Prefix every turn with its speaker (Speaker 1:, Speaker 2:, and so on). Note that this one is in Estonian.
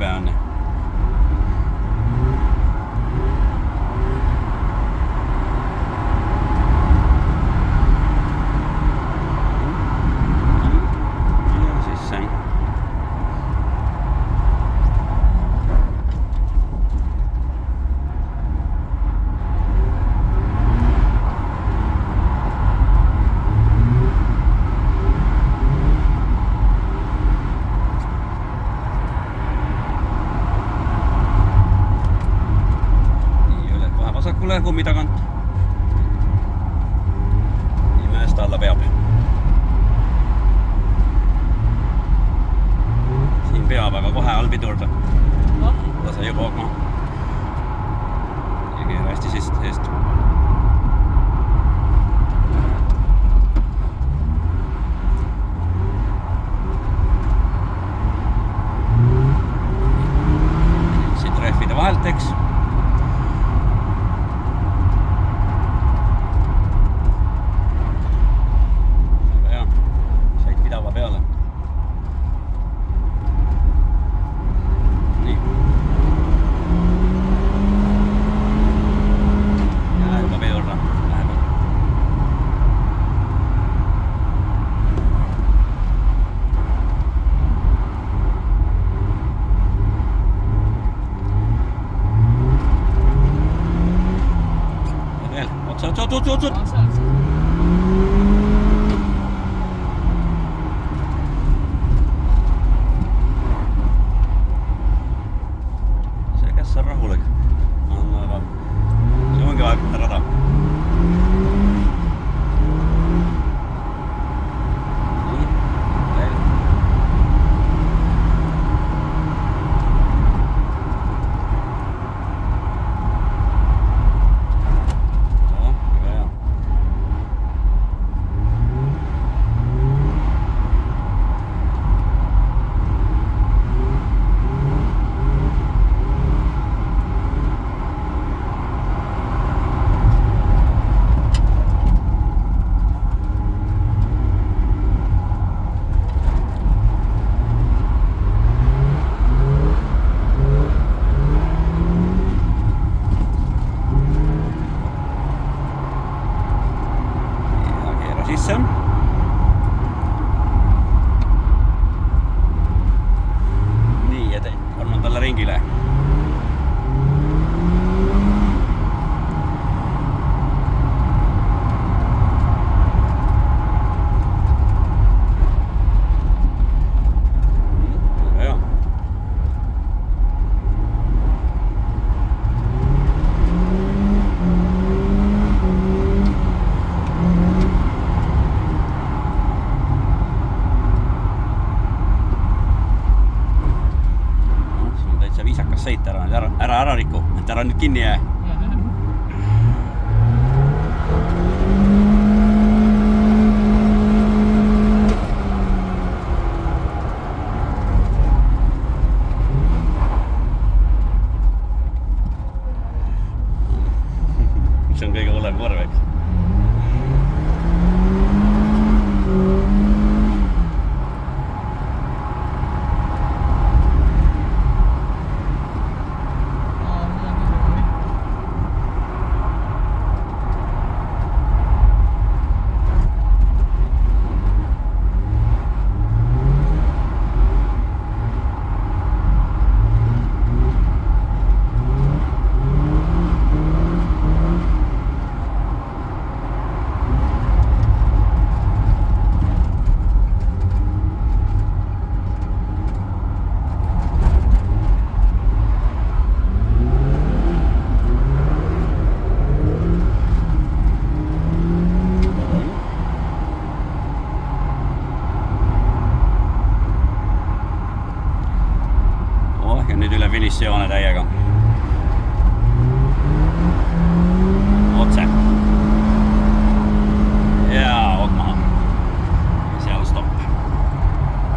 Speaker 1: libe on. Vasakule kummi tagant. Mäest alla peab. Siin peab, aga kohe all pidurda. Lase juba hoogma. Ja keera hästi seest. Siit rehvide vahelt, eks. Peale. Nii. Ja juba pidurda. Läheb. Ja veel. Otsad. See on rahulik. See ongi vaja rada. Nii, veel. Väga hea. Sisse. Nii, ja kolmandale ringile. Väga hea. Viisakas sõita ära riku, et ära nüüd kinni jää. See on kõige hullem korv, eks. Nüüd üle finišijoone täiega.